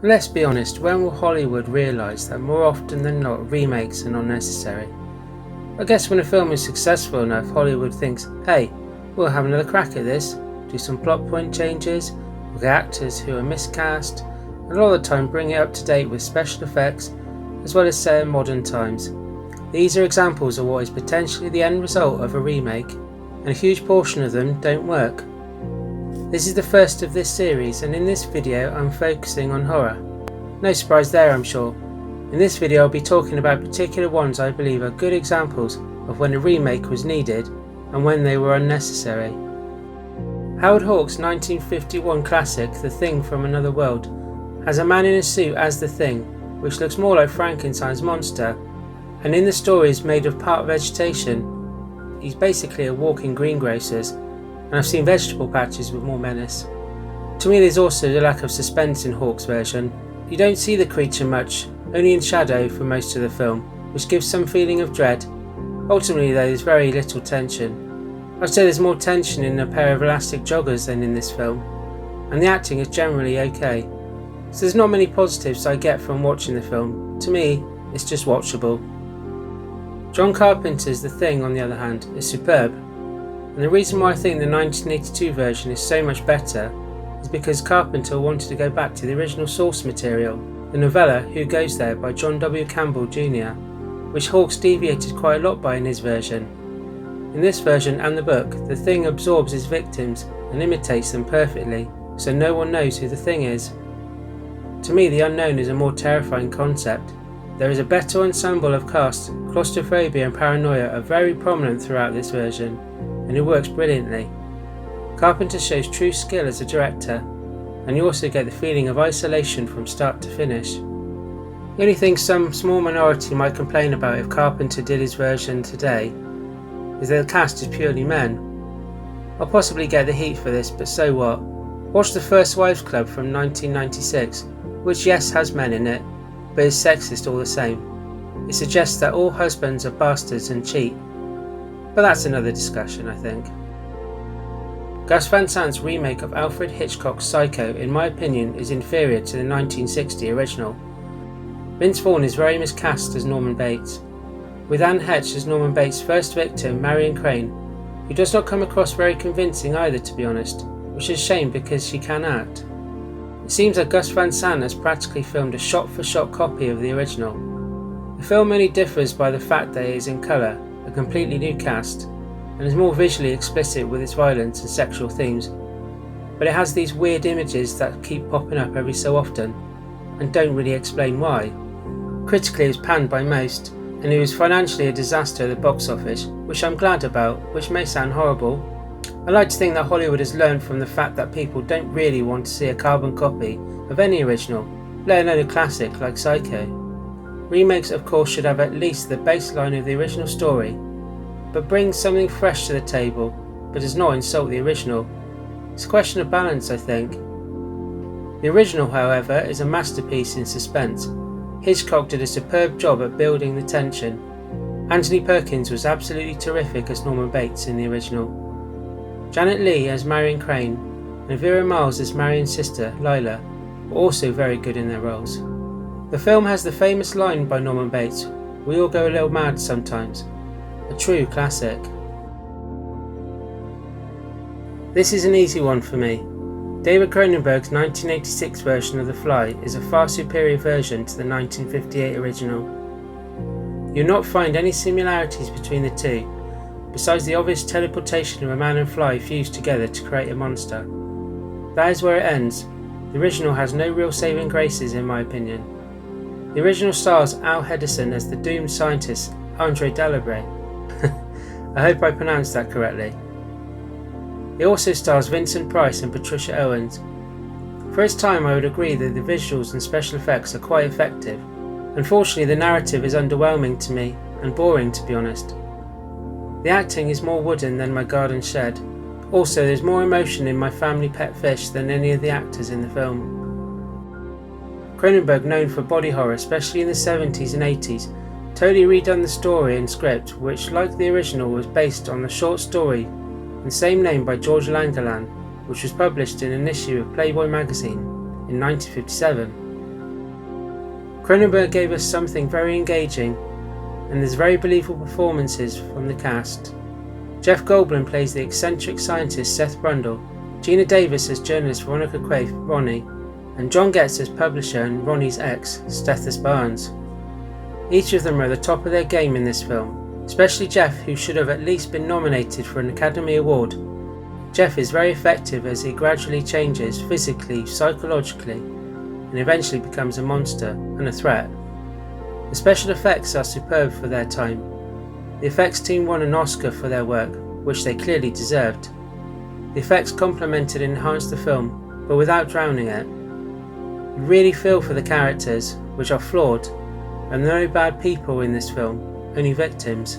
And let's be honest, when will Hollywood realise that more often than not remakes are not necessary? I guess when a film is successful enough, Hollywood thinks, hey, we'll have another crack at this, do some plot point changes, we'll get actors who are miscast, and a lot of the time bring it up to date with special effects, as well as set in modern times. These are examples of what is potentially the end result of a remake, and a huge portion of them don't work. This is the first of this series, and in this video I'm focusing on horror. No surprise there, I'm sure. In this video I'll be talking about particular ones I believe are good examples of when a remake was needed and when they were unnecessary. Howard Hawks' 1951 classic The Thing from Another World has a man in a suit as the Thing, which looks more like Frankenstein's monster, and in the story is made of part vegetation. He's basically a walking greengrocer's, and I've seen vegetable patches with more menace. To me there's also the lack of suspense in Hawks' version. You don't see the creature much, only in shadow for most of the film, which gives some feeling of dread. Ultimately though, there's very little tension. I'd say there's more tension in a pair of elastic joggers than in this film, and the acting is generally okay. So there's not many positives I get from watching the film. To me, it's just watchable. John Carpenter's The Thing, on the other hand, is superb, and the reason why I think the 1982 version is so much better is because Carpenter wanted to go back to the original source material, the novella Who Goes There by John W. Campbell Jr., which Hawks deviated quite a lot by in his version. In this version and the book, the Thing absorbs his victims and imitates them perfectly, so no one knows who the Thing is. To me, the unknown is a more terrifying concept. There is a better ensemble of cast. Claustrophobia and paranoia are very prominent throughout this version, and it works brilliantly. Carpenter shows true skill as a director, and you also get the feeling of isolation from start to finish. The only thing some small minority might complain about if Carpenter did his version today is that the cast is purely men. I'll possibly get the heat for this, but so what? Watch The First Wives Club from 1996, which yes has men in it, but is sexist all the same. It suggests that all husbands are bastards and cheat, but that's another discussion, I think. Gus Van Sant's remake of Alfred Hitchcock's Psycho, in my opinion, is inferior to the 1960 original. Vince Vaughn is very miscast as Norman Bates, with Anne Heche as Norman Bates' first victim, Marion Crane, who does not come across very convincing either, to be honest, which is a shame because she can act. It seems that Gus Van Sant has practically filmed a shot-for-shot copy of the original. The film only differs by the fact that it is in colour, a completely new cast, and is more visually explicit with its violence and sexual themes, but it has these weird images that keep popping up every so often, and don't really explain why. Critically it was panned by most, and it was financially a disaster at the box office, which I'm glad about, which may sound horrible. I like to think that Hollywood has learned from the fact that people don't really want to see a carbon copy of any original, let alone a classic like Psycho. Remakes of course should have at least the baseline of the original story, but bring something fresh to the table, but does not insult the original. It's a question of balance, I think. The original, however, is a masterpiece in suspense. Hitchcock did a superb job at building the tension. Anthony Perkins was absolutely terrific as Norman Bates in the original. Janet Leigh as Marion Crane and Vera Miles as Marion's sister, Lila, were also very good in their roles. The film has the famous line by Norman Bates, "We all go a little mad sometimes," a true classic. This is an easy one for me. David Cronenberg's 1986 version of The Fly is a far superior version to the 1958 original. You'll not find any similarities between the two, besides the obvious teleportation of a man and fly fused together to create a monster. That is where it ends. The original has no real saving graces in my opinion. The original stars Al Hedison as the doomed scientist Andre Dallebre. I hope I pronounced that correctly. It also stars Vincent Price and Patricia Owens. For its time I would agree that the visuals and special effects are quite effective. Unfortunately the narrative is underwhelming to me and boring, to be honest. The acting is more wooden than My Garden Shed. Also there's more emotion in My Family Pet Fish than any of the actors in the film. Cronenberg, known for body horror especially in the 70s and 80s, totally redone the story and script, which like the original was based on the short story in the same name by George Langeland, which was published in an issue of Playboy magazine in 1957. Cronenberg gave us something very engaging, and there's very believable performances from the cast. Jeff Goldblum plays the eccentric scientist Seth Brundle, Gina Davis as journalist Veronica Quaife, Ronnie, and John Getz as publisher and Ronnie's ex, Stethus Barnes. Each of them are at the top of their game in this film, especially Jeff, who should have at least been nominated for an Academy Award. Jeff is very effective as he gradually changes physically, psychologically, and eventually becomes a monster and a threat. The special effects are superb for their time. The effects team won an Oscar for their work, which they clearly deserved. The effects complemented and enhanced the film, but without drowning it. You really feel for the characters, which are flawed, and there are no bad people in this film, only victims.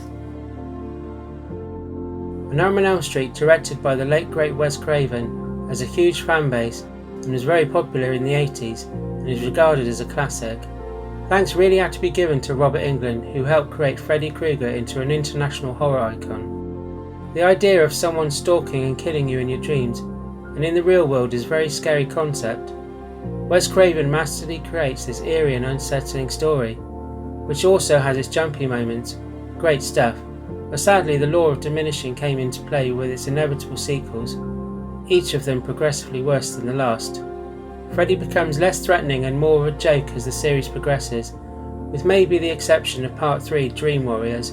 A Nightmare on Elm Street, directed by the late great Wes Craven, has a huge fan base and was very popular in the 80s and is regarded as a classic. Thanks really had to be given to Robert Englund, who helped create Freddy Krueger into an international horror icon. The idea of someone stalking and killing you in your dreams and in the real world is a very scary concept. Wes Craven masterfully creates this eerie and unsettling story, which also has its jumpy moments. Great stuff, but sadly the law of diminishing came into play with its inevitable sequels, each of them progressively worse than the last. Freddy becomes less threatening and more of a joke as the series progresses, with maybe the exception of Part 3 Dream Warriors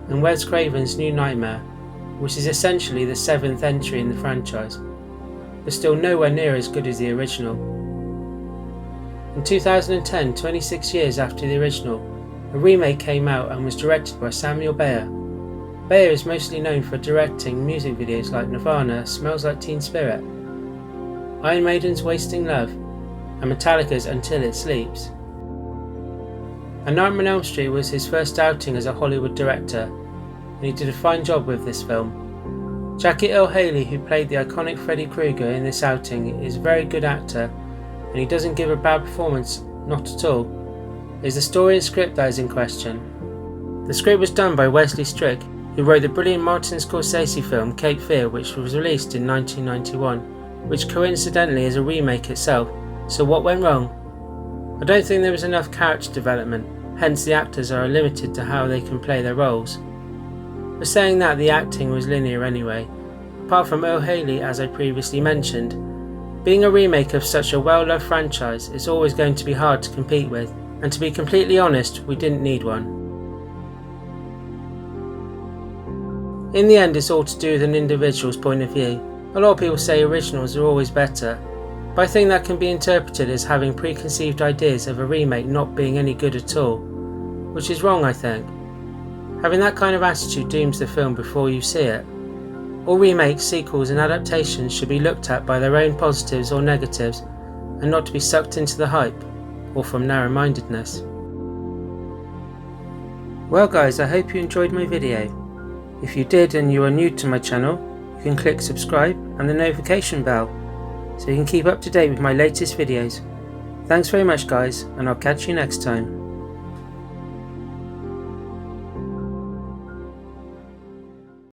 and Wes Craven's New Nightmare, which is essentially the 7th entry in the franchise, but still nowhere near as good as the original. In 2010, 26 years after the original, a remake came out and was directed by Samuel Bayer. Bayer is mostly known for directing music videos like Nirvana, Smells Like Teen Spirit, Iron Maiden's Wasting Love, and Metallica's Until It Sleeps. A Nightmare on Elm Street was his first outing as a Hollywood director, and he did a fine job with this film. Jackie Earle Haley, who played the iconic Freddy Krueger in this outing, is a very good actor, and he doesn't give a bad performance, not at all. It is the story and script that is in question. The script was done by Wesley Strick, who wrote the brilliant Martin Scorsese film Cape Fear, which was released in 1991, which coincidentally is a remake itself. So what went wrong? I don't think there was enough character development, hence the actors are limited to how they can play their roles. But saying that, the acting was linear anyway. Apart from Earle Haley, as I previously mentioned, being a remake of such a well-loved franchise is always going to be hard to compete with, and to be completely honest, we didn't need one. In the end, it's all to do with an individual's point of view. A lot of people say originals are always better, but I think that can be interpreted as having preconceived ideas of a remake not being any good at all, which is wrong, I think. Having that kind of attitude dooms the film before you see it. All remakes, sequels and adaptations should be looked at by their own positives or negatives, and not to be sucked into the hype, or from narrow-mindedness. Well guys, I hope you enjoyed my video. If you did and you are new to my channel, you can click subscribe and the notification bell, so you can keep up to date with my latest videos. Thanks very much guys, and I'll catch you next time.